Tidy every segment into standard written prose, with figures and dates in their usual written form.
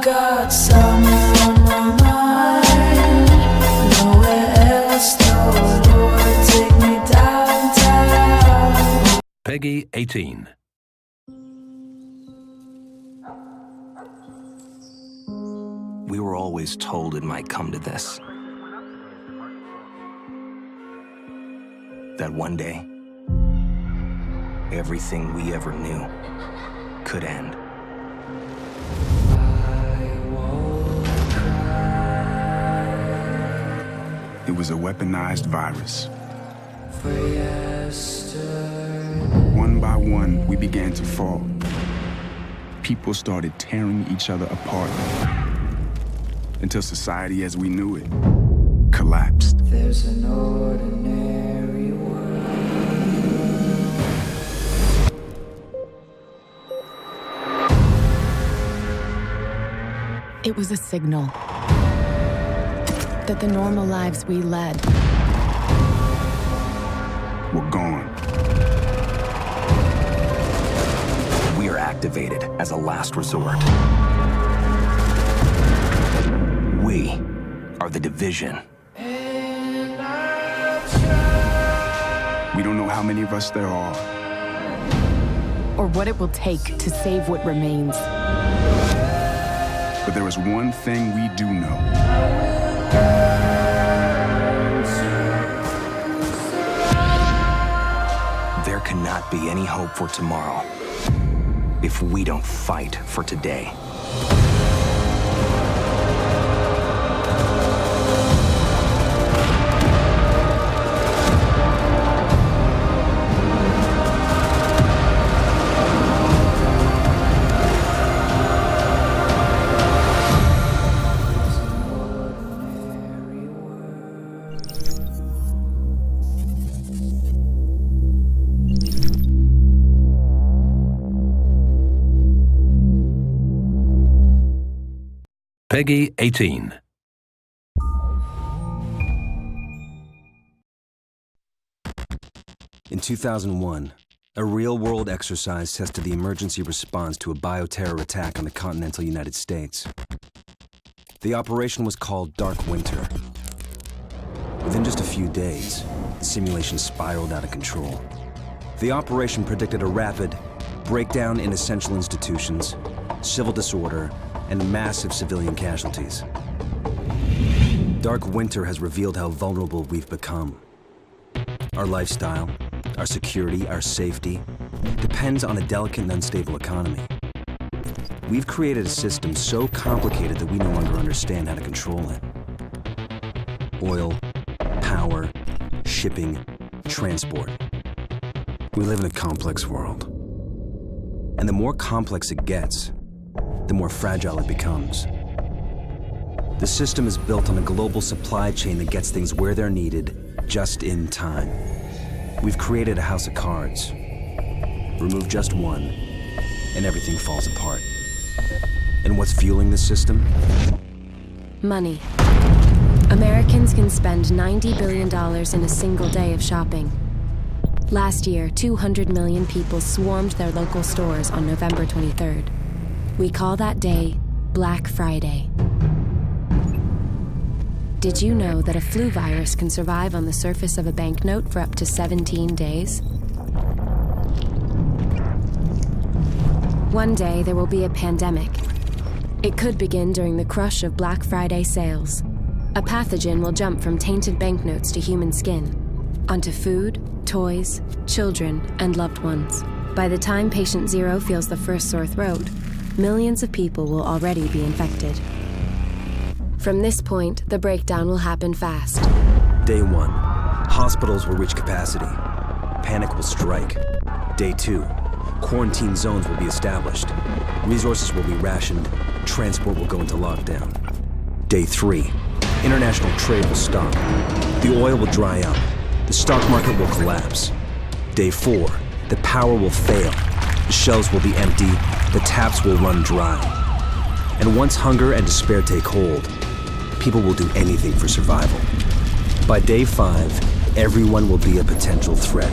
got summer on my mind, nowhere else, no Lord, take me downtown. Peggy 18. We were always told it might come to this. That one day, everything we ever knew could end. It was a weaponized virus. One by one, we began to fall. People started tearing each other apart until society as we knew it collapsed. There's an ordinary world. It was a signal that the normal lives we led We're gone. We are activated as a last resort. We are the division. We don't know how many of us there are. or what it will take to save what remains. But there is one thing we do know. There cannot be any hope for tomorrow if we don't fight for today. Peggy 18. In 2001, a real-world exercise tested the emergency response to a bioterror attack on the continental United States. The operation was called Dark Winter. Within just a few days, the simulation spiraled out of control. The operation predicted a rapid breakdown in essential institutions, civil disorder, and massive civilian casualties. Dark Winter has revealed how vulnerable we've become. Our lifestyle, our security, our safety depends on a delicate and unstable economy. We've created a system so complicated that we no longer understand how to control it. Oil, power, shipping, transport. We live in a complex world. And the more complex it gets, the more fragile it becomes. The system is built on a global supply chain that gets things where they're needed, just in time. We've created a house of cards. Remove just one, and everything falls apart. And what's fueling this system? Money. Americans can spend $90 billion in a single day of shopping. Last year, 200 million people swarmed their local stores on November 23rd. We call that day Black Friday. Did you know that a flu virus can survive on the surface of a banknote for up to 17 days? One day there will be a pandemic. It could begin during the crush of Black Friday sales. A pathogen will jump from tainted banknotes to human skin, onto food, toys, children, and loved ones. By the time patient zero feels the first sore throat, millions of people will already be infected. From this point, the breakdown will happen fast. Day 1, hospitals will reach capacity. Panic will strike. Day 2, quarantine zones will be established. Resources will be rationed. Transport will go into lockdown. Day 3, international trade will stop. The oil will dry up. The stock market will collapse. Day 4, the power will fail. The shelves will be empty. The taps will run dry. And once hunger and despair take hold, people will do anything for survival. By day 5, everyone will be a potential threat.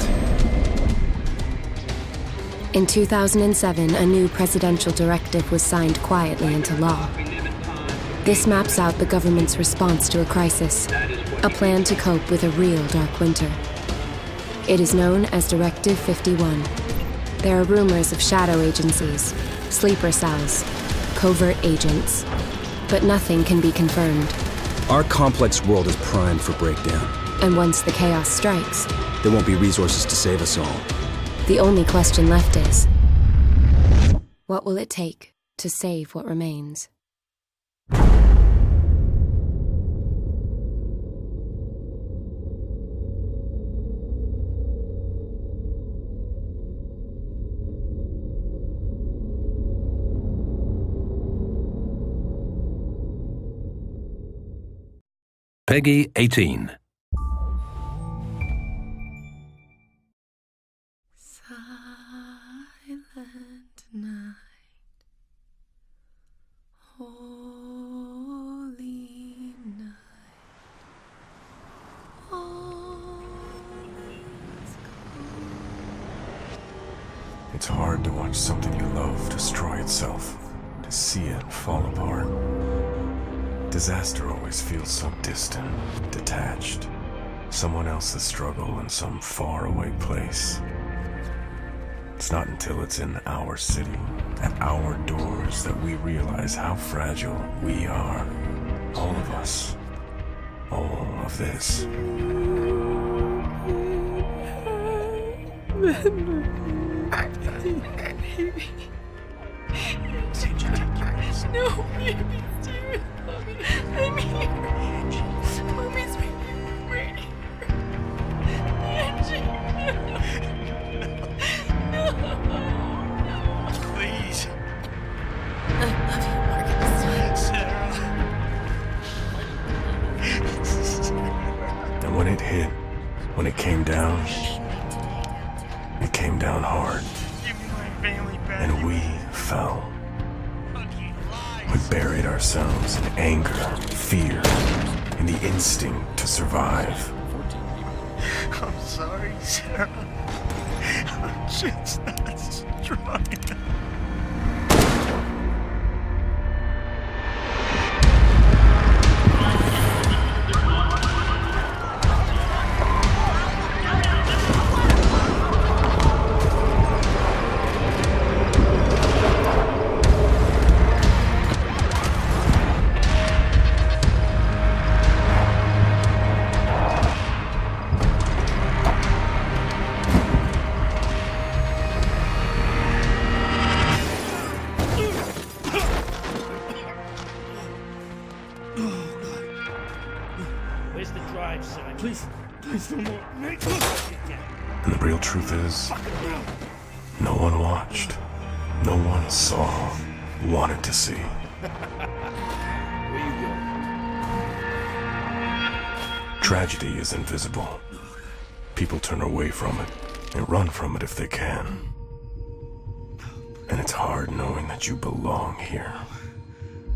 In 2007, a new presidential directive was signed quietly into law. This maps out the government's response to a crisis, a plan to cope with a real dark winter. It is known as Directive 51. There are rumors of shadow agencies, sleeper cells, covert agents, but nothing can be confirmed. Our complex world is primed for breakdown. And once the chaos strikes, There won't be resources to save us all. the only question left is, what will it take to save what remains? Peggy 18. Silent night, holy night, all is It's hard to watch something you love destroy itself, to see it fall apart. Disaster always feels so distant, detached. Someone else's struggle in some faraway place. It's not until it's in our city, at our doors, that we realize how fragile we are. All of us. All of this. no, baby, Steven, Mommy, I'm here. Mommy's right here. Angie, no. Please. I love you, Marcus. Sarah. And when it hit, when it came down hard. Give me my family back. And we fell. We buried ourselves in anger, fear, in the instinct to survive. I'm sorry, Sarah. I'm just not strong enough. Where's the drive, Simon? Please no more. And the real truth is, no one watched. No one saw, wanted to see. Where you going? Tragedy is invisible. People turn away from it and run from it if they can. And it's hard knowing that you belong here,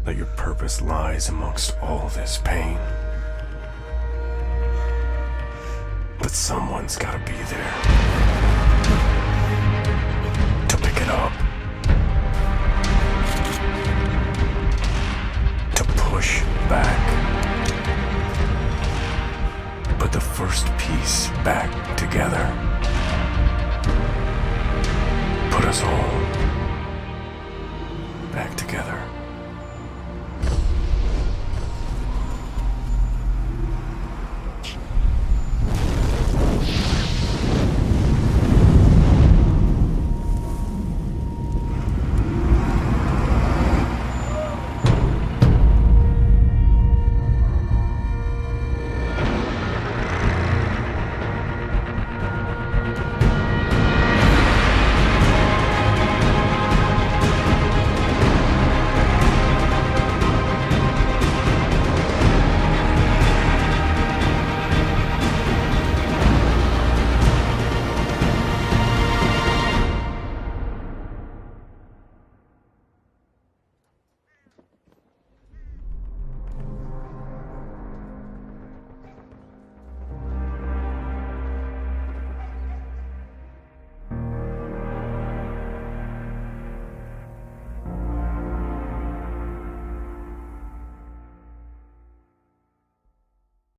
that your purpose lies amongst all this pain. But someone's gotta be there to pick it up, to push back, put the first piece back together, put us all